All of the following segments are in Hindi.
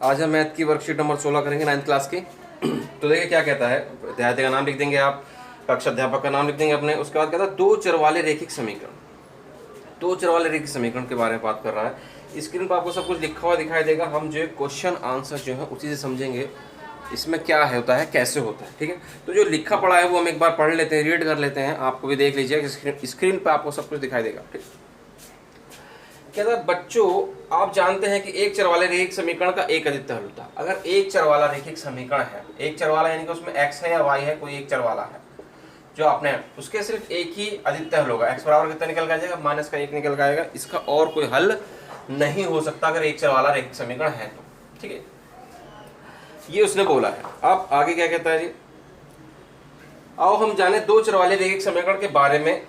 आज हम मैथ की वर्कशीट नंबर 16 करेंगे 9th क्लास की। तो देखिए क्या कहता है, अध्याय का नाम लिख देंगे आप, कक्षा अध्यापक का नाम लिख देंगे अपने। उसके बाद कहता है दो चर वाले रैखिक समीकरण। दो चर वाले रैखिक समीकरण के बारे में बात कर रहा है। स्क्रीन पर आपको सब कुछ लिखा हुआ दिखाई देगा। हम जो क्वेश्चन आंसर जो है उसी से समझेंगे इसमें क्या होता है, कैसे होता है। ठीक है, तो जो लिखा पड़ा है वो हम एक बार पढ़ लेते हैं, रीड कर लेते हैं। आपको भी देख लीजिए, स्क्रीन पर आपको सब कुछ दिखाई देगा। ठीक, कहता है बच्चों आप जानते हैं कि एक चर वाले रैखिक समीकरण का एक अद्वितीय हल होता है। अगर एक चर वाला रैखिक समीकरण है, एक चर वाला यानी कि उसमें x है या y है, कोई एक चर वाला है जो आपने, उसके सिर्फ एक ही अद्वितीय हल होगा। x बराबर कितना निकल जाएगा, माइनस का 1 निकल जाएगा। इसका और कोई हल नहीं हो सकता अगर एक चर वाला रैखिक समीकरण है तो। ठीक है, ये उसने बोला है। अब आगे क्या कहता है जी, आओ हम जाने दो चर वाले रैखिक समीकरण के बारे में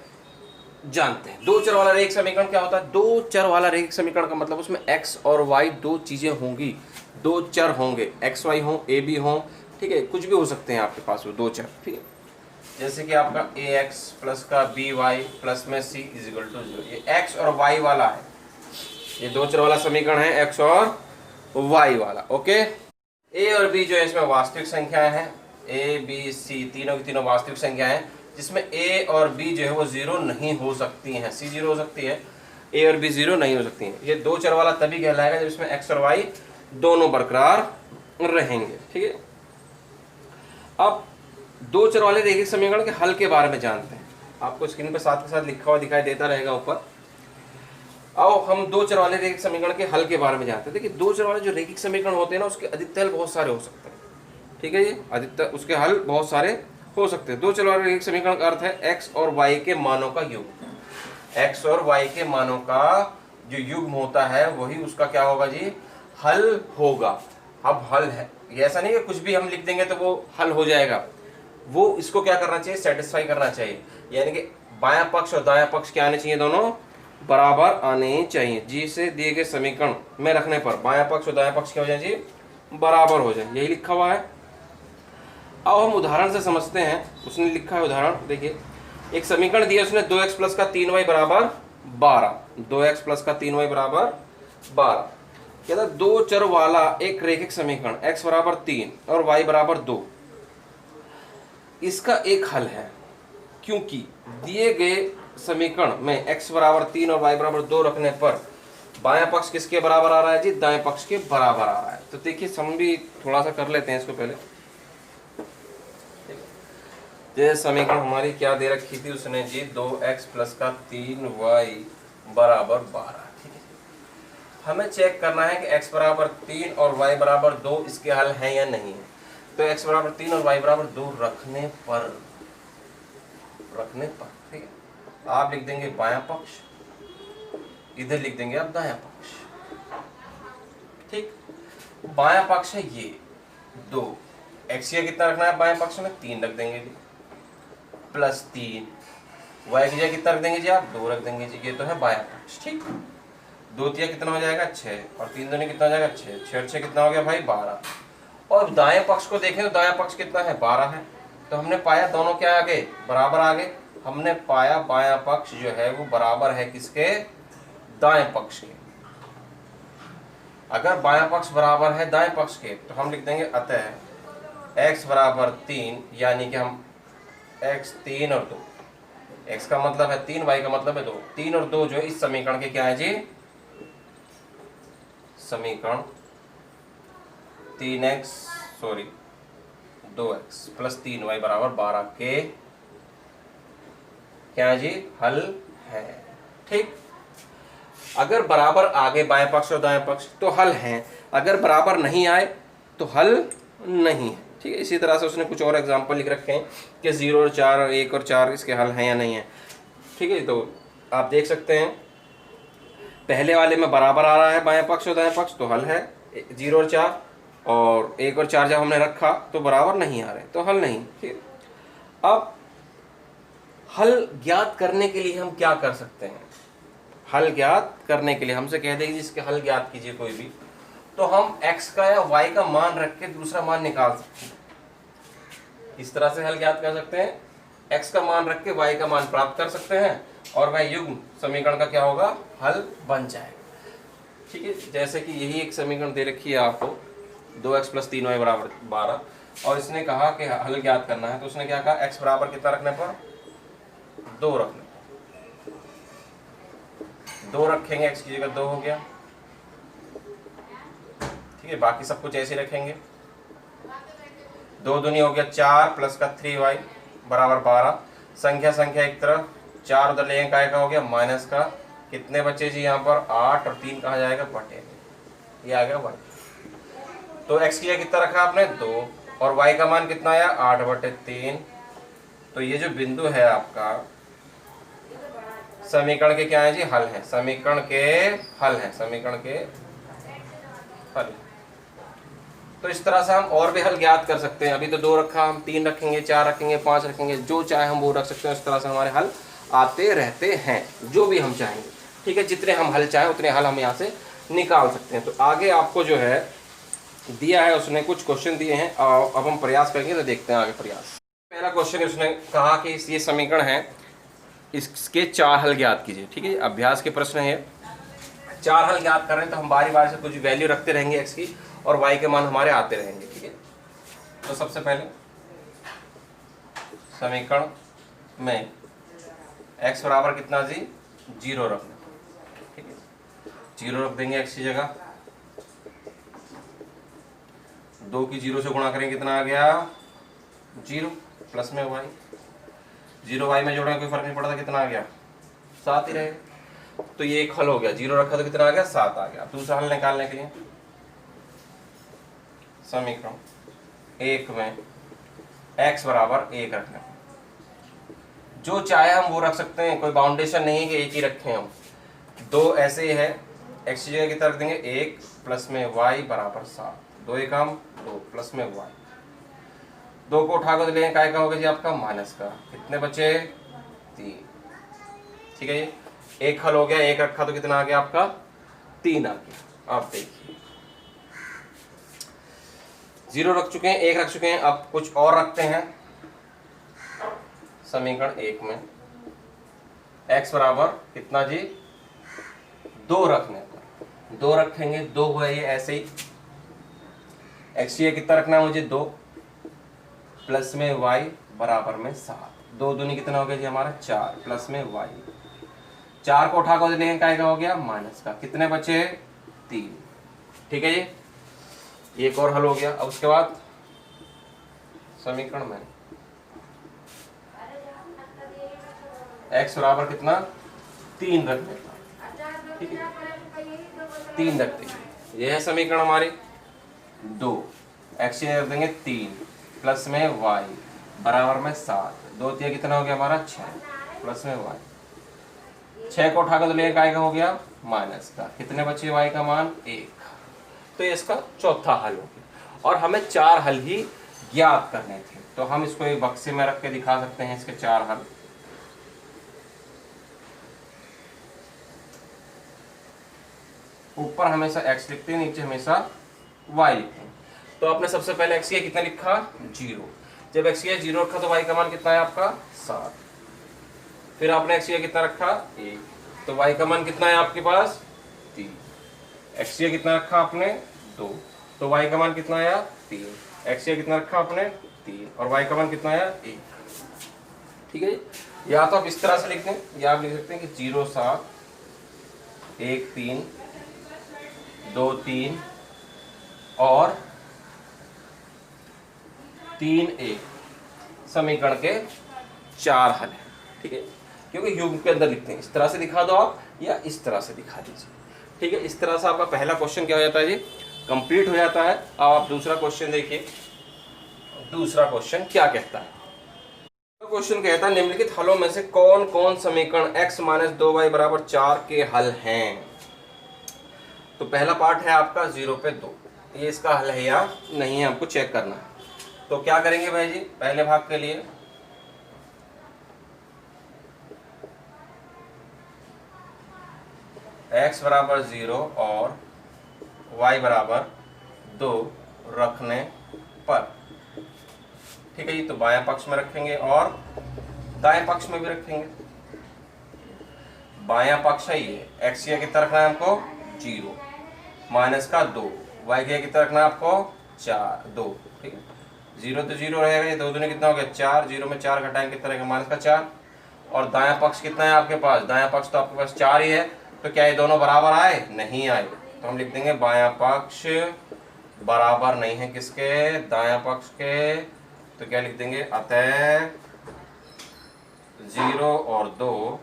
जानते हैं। दो चर वाला रैखिक समीकरण क्या होता है? दो चर वाला रैखिक समीकरण का मतलब उसमें x और y दो चीजें होंगी, दो चर होंगे, x y हो, a b हो। ठीक है, कुछ भी हो सकते हैं आपके पास वो दो चर। ठीक है, जैसे कि आपका ax प्लस का by प्लस में c इज इक्वल टू 0। ये x और y वाला है, ये दो चर वाला समीकरण है, x और y वाला। ओके, a और b जो है इसमें वास्तविक संख्याएं हैं, a b c तीनों की तीनों वास्तविक संख्याएं हैं, जिसमें a और b जो है वो जीरो नहीं हो सकती हैं। c जीरो हो सकती है, a और b जीरो नहीं हो सकती हैं। ये दो चर वाला तभी कहलाएगा जब इसमें x और y दोनों बरकरार रहेंगे। ठीक है, अब दो चर वाले रैखिक समीकरण के हल के बारे में जानते हैं। आपको स्क्रीन पर साथ के साथ लिखा हुआ दिखाई देता रहेगा ऊपर। आओ हम दो चर वाले रैखिक समीकरण के हल के बारे में जानते हैं। देखिए दो चर वाले जो रैखिक समीकरण होते हैं ना, उसके अद्वितीय हल बहुत सारे हो सकते हैं। ठीक है, ये अद्वितीय उसके हल बहुत सारे हो सकते हैं। दो चर वाले रैखिक समीकरण का अर्थ है x और y के मानों का युग्म। x और y के मानों का जो युग्म होता है वही उसका क्या होगा जी, हल होगा। अब हल है, ये ऐसा नहीं कि कुछ भी हम लिख देंगे तो वो हल हो जाएगा। वो इसको क्या करना चाहिए, सेटिस्फाई करना चाहिए। यानी कि बायां पक्ष और दायां पक्ष क्या आने चाहिए, दोनों बराबर आने चाहिए। जी से दिए गए समीकरण में रखने पर बायां पक्ष और दायां पक्ष क्या हो जाए जी, बराबर हो जाए, यही लिखा हुआ है। अब हम उदाहरण से समझते हैं। उसने लिखा है उदाहरण, देखिए एक समीकरण दिया उसने 2x प्लस का 3y बराबर 12। 2x प्लस का 3y बराबर 12। कहता दो चर वाला एक रैखिक समीकरण x बराबर 3 और y बराबर 2, इसका एक हल है। क्योंकि दिए गए समीकरण में x बराबर 3 और y बराबर 2 रखने पर बायां पक्ष किसके बराबर आ रहा है जी, दाएं पक्ष के बराबर आ रहा है। तो देखिए हम भी थोड़ा सा कर लेते हैं इसको पहले। जैसे समीकरण हमारी क्या दे रखी थी उसने जी, 2x प्लस का 3y बराबर 12। ठीक है, हमें चेक करना है कि x बराबर 3 और y बराबर 2 इसके हल हैं या नहीं है। तो x बराबर 3 और y बराबर 2 रखने पर ठीक है, आप लिख देंगे बायां पक्ष, इधर लिख देंगे आप दायां पक्ष। ठीक, बायां पक्ष है ये 2, x ये कितना रखना है बायां पक्ष में, 3 रख देंगे जी, प्लस 3, y की जगह कितना रख देंगे जी आप, 2 रख देंगे जी। ये तो है बायां पक्ष। ठीक, 2 तिया कितना हो जाएगा 6, और 3 दूनी कितना हो जाएगा 6, 6 6 कितना हो गया भाई 12। और दाएं पक्ष को देखें तो दायां पक्ष कितना है, 12 है। तो हमने पाया दोनों क्या आगे, बराबर आगे। हमने पाया बायां पक्ष जो है वो बराबर है किसके, दाएं पक्ष के। अगर बायां पक्ष बराबर है दाएं पक्ष के तो हम लिख देंगे अतः x बराबर 3, यानी कि हम x 3 और 2, x का मतलब है 3, y का मतलब है 2, 3 और 2 जो है इस समीकरण के क्या है जी, समीकरण 2x प्लस 3y बराबर 12 के क्या है जी, हल है। ठीक, अगर बराबर आगे बाएं पक्ष और दाएं पक्ष तो हल हैं, अगर बराबर नहीं आए तो हल नहीं है। ठीक है, इसी तरह से उसने कुछ और एग्जांपल लिख रखे हैं कि 0 और 4 और 1 और 4 इसके हल हैं या नहीं है। ठीक है, तो आप देख सकते हैं पहले वाले में बराबर आ रहा है बाएं पक्ष और दाएं पक्ष तो हल है 0 और 4, और 1 और 4 जब हमने रखा तो बराबर नहीं आ रहे तो हल नहीं। ठीक, अब हल ज्ञात करने के लिए हम क्या कर सकते हैं, हल ज्ञात करने के लिए हमसे कह देगी जिसके हल ज्ञात कीजिए कोई भी, तो हम x का या y का मान रख के दूसरा मान निकाल सकते हैं। इस तरह से हल ज्ञात कर सकते हैं, x का मान रख के y का मान प्राप्त कर सकते हैं और वह युग्म समीकरण का क्या होगा, हल बन जाएगा। ठीक है, जैसे कि यही एक समीकरण दे रखी है आपको, 2x प्लस 3y बराबर 12। और इसने कहा कि हल ज्ञात करना है, तो उसने क्या कहा, x बराबर कितना रखने पर 2 रखने, 2 रखेंगे, x की जगह 2 हो गया, ठीक है। बाकी सब कुछ ऐसे रखेंगे, 2 दूनी हो गया 4 प्लस का 3y बराबर 12। संख्या संख्या एक तरफ, 4 उधर लेंगे, काय का हो गया माइनस का, कितने बच्चे जी यहाँ पर 8 और 3 कहाँ जाएगा बटे, ये आ गया 1। तो x की जगह कितना रखा आपने 2, और y का मान कितना आया 8/3। तो ये जो बिंदु है आपका समीकरण के क्या है जी, हल है, समीकरण के हल है, समीकरण के हल। तो इस तरह से हम और भी हल ज्ञात कर सकते हैं। अभी तो 2 रखा, हम 3 रखेंगे, 4 रखेंगे, 5 रखेंगे, जो चाहे हम वो रख सकते हैं। इस तरह से हमारे हल आते रहते हैं, जो भी हम चाहेंगे, ठीक है। जितने हम हल चाहें उतने हल हम यहाँ से निकाल सकते हैं। तो आगे आपको जो है दिया है, उसने कुछ क्वेश्चन दिए हैं, अब हम प्रयास करेंगे, तो देखते हैं आगे प्रयास। पहला क्वेश्चन उसने कहा कि ये समीकरण है, इसके 4 हल ज्ञात कीजिए, ठीक है। अभ्यास के प्रश्न है, 4 हल ज्ञात कर रहे हैं, तो हम बारी बारी से कुछ वैल्यू रखते रहेंगे x की, और y के मान हमारे आते रहेंगे, ठीक है। तो सबसे पहले समीकरण में x बराबर कितना जी 0 रखना, ठीक है। 0 रख देंगे x की जगह, 2 की 0 से गुणा करेंगे, कितना आ गया 0 प्लस में y, 0 y में जोड़ेंगे कोई फर्क नहीं पड़ता, कितना आ गया 7 ही रहेगा। तो ये एक हल हो गया, 0 रखा तो कितना आ गया 7 आ गया। दूसरा हल निकालने के लिए समीकरण 1 में x बराबर 1 रखना, जो चाहे हम वो रख सकते हैं, कोई बाउंडेशन नहीं है कि एक ही रखें हम। 2 ऐसे ही है, x की जगह कितना रख देंगे 1 प्लस में y बराबर 7, 2 एक हम 2 प्लस में y, 2 को उठा कर लेंगे, काय का होगा जी आपका माइनस का, कितने बचे 3, ठीक है। ये एक हल हो गया, 1 रखा तो कितना आ गया आपका 3 आ गया। आप देखिए 0 रख चुके हैं, 1 रख चुके हैं, अब कुछ और रखते हैं। समीकरण 1 में x बराबर कितना जी 2 रखने पर 2 रखेंगे, 2 हुआ ये ऐसे ही, x ये कितना रखना है मुझे 2 प्लस में y बराबर में 7, 2 दूनी कितना हो गया जी हमारा 4 प्लस में y, 4 को उठा कर लेंगे, काय का हो गया माइनस का, कितने बचे 3, ठीक है। ये एक और हल हो गया। अब उसके बाद समीकरण में x बराबर कितना 3 रखने का, ठीक है, 3 रखते हैं। ये है समीकरण हमारी 2, x रख देंगे 3 प्लस में y बराबर में 7, 2 3 कितना हो गया हमारा 6 प्लस में y, 6 को उठाकर तो लेंगे, काय का हो गया माइनस का, कितने बचे y का मान 1। तो ये इसका चौथा हल हो गया, और हमें 4 हल ही ज्ञात करने थे। तो हम इसको एक बक्से में रख के दिखा सकते हैं, इसके 4 हल। ऊपर हमेशा x लिखते हैं, नीचे हमेशा y लिखते हैं। तो आपने सबसे पहले x कितना लिखा 0, जब x 0 रखा तो y का मान कितना है आपका 7, फिर आपने x कितना रखा 1, तो y का मान कितना है आपके पास 3, x कितना रखा आपने 2, तो y का मान कितना आया 3, x कितना रखा आपने 3, और y का मान कितना आया 1, ठीक है। या तो आप इस तरह से लिख दें, या आप लिख सकते हैं कि 0 7 1 3 2 3 और 3 1 समीकरण के 4 हल हैं, ठीक है। क्योंकि युग्म के अंदर लिखते हैं, इस तरह से दिखा दो आप, या इस तरह से दिखा दीजिए, ठीक है। इस तरह से आपका पहला क्वेश्चन क्या हो जाता है जी कंप्लीट हो जाता है। अब आप दूसरा क्वेश्चन देखिए, दूसरा क्वेश्चन क्या कहता है। क्वेश्चन कहता है निम्नलिखित हलों में से कौन कौन समीकरण x - 2y बराबर 4 के हल हैं। तो पहला पार्ट है आपका 0 पे 2, ये इसका हल है या नहीं है, हमको चेक करना है। तो क्या करेंगे भाई जी, पहले भाग के लिए x बराबर 0 और y बराबर 2 रखने पर, ठीक है जी। तो बाएं पक्ष में रखेंगे और दाएं पक्ष में भी रखेंगे। बायां पक्ष है ये, x कितना रखना है हमको 0 माइनस का 2, y कितना रखना है आपको 4 2, ठीक है। 0 तो 0 रहेगा, ये 2 दूनी कितना हो गया 4, 0 में 4 घटाएंगे कितना रहेगा माइनस का 4। और दायां पक्ष कितना है आपके पास, दायां पक्ष तो आपके पास 4 ही है, तो क्या ये दोनों बराबर आए, नहीं आए, तो हम लिख देंगे बायां पक्ष बराबर नहीं है किसके, दायां पक्ष के। तो क्या लिख देंगे, अतः 0 और 2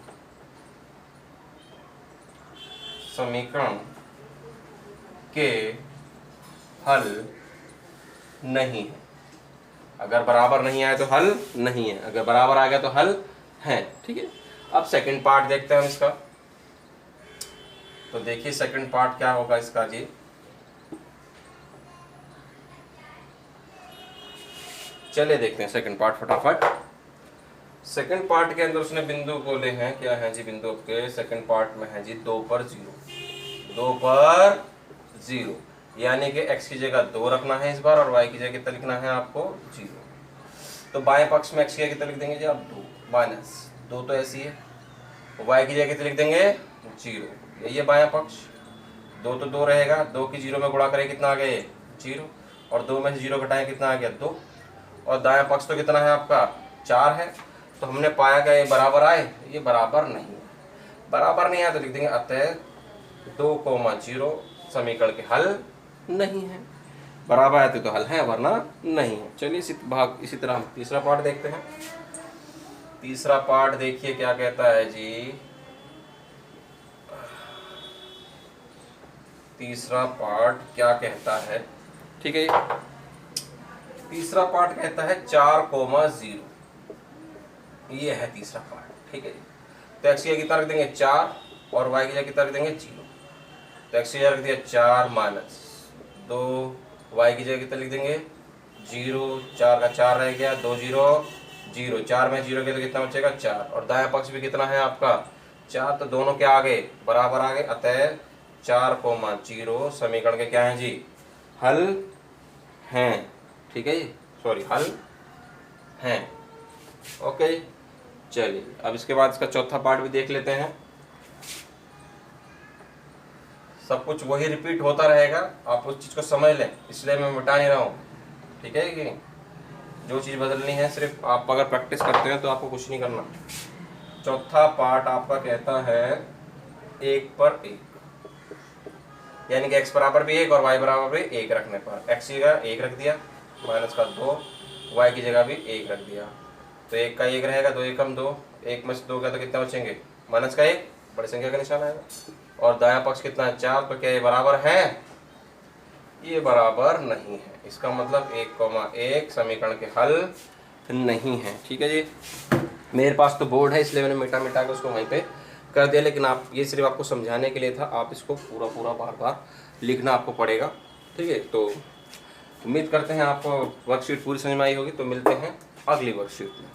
समीकरण के हल नहीं है। अगर बराबर नहीं आए तो हल नहीं है, अगर बराबर आ गया तो हल है, ठीक है। अब सेकंड पार्ट देखते हैं हम इसका। तो देखिए सेकंड पार्ट क्या होगा इसका जी। चलिए देखते हैं सेकंड पार्ट फटाफट। सेकंड पार्ट के अंदर उसने बिंदु बोले हैं, क्या है जी बिंदु आपके सेकंड पार्ट में है जी 2 पर 0, 2 पर 0, यानी कि x की जगह 2 रखना है इस बार और y की जगह कितना लिखना है आपको 0। तो बाएं पक्ष में x की जगह कितना लिख देंगे जी आप 2 माइनस 2, तो ऐसी है, y की जगह कितना लिख देंगे 0, यही है बायां पक्ष। 2 तो 2 रहेगा, 2 की 0 में गुणा करें कितना आ गया 0, और 2 में से 0 घटाएं कितना आ गया 2, और दायां पक्ष तो कितना है आपका 4 है। तो हमने पाया कि ये बराबर आए, ये बराबर नहीं है, बराबर नहीं आया तो लिख देंगे अतः 2,0 समीकरण के हल नहीं है। बराबर आते तो हल है वरना नहीं है। चलिए इसी तरह हम तीसरा पार्ट देखते हैं। तीसरा पार्ट देखिए क्या कहता है जी। तीसरा पार्ट क्या कहता है, ठीक है। तीसरा पार्ट कहता है 4,0, ये है तीसरा पार्ट, ठीक है जी। तो x की जगह कितना रख देंगे 4 और y की जगह कितना रख देंगे 0। तो x की जगह रख दिया 4 माइनस 2, y की जगह कितना लिख देंगे 0, 4 का 4 रह गया, 2 0 0, 4 में 0 के तो कितना बचेगा 4, और दायां पक्ष भी कितना है आपका 4, तो दोनों क्या आ गए बराबर आ गए, अतः 4,0 समीकरण के क्या हैं जी हल हैं, ठीक है जी, सॉरी हल हैं, ओके। चलिए अब इसके बाद इसका चौथा पार्ट भी देख लेते हैं। सब कुछ वही रिपीट होता रहेगा, आप उस चीज़ को समझ लें, इसलिए मैं मिटा नहीं रहा हूँ, ठीक है कि जो चीज़ बदलनी है सिर्फ आप अगर प्रैक्टिस करते हैं तो आपको कुछ नहीं करना। चौथा पार्ट आपका कहता है 1 पर 1, यानी कि x बराबर भी 1 और y बराबर भी 1 रखने पर x की जगह 1 रख दिया, माइनस का 2, y की जगह भी 1 रख दिया, तो 1 का 1 रहेगा, 2 एकम 2, 1 में से 2 गया तो कितना बचेंगे माइनस का 1, बड़ी संख्या का निशान आएगा, और दायां पक्ष कितना है 4, तो क्या ये बराबर है, ये बराबर नहीं है। इसका मतलब 1,1 समीकरण के हल नहीं है, ठीक है जी। मेरे पास तो बोर्ड है इसलिए मैंने मिटा के उसको वहीं पे कर दिया, लेकिन आप ये सिर्फ आपको समझाने के लिए था, आप इसको पूरा बार बार लिखना आपको पड़ेगा, ठीक है। तो उम्मीद करते हैं आपको वर्कशीट पूरी समझ में आई होगी। तो मिलते हैं अगली वर्कशीट में।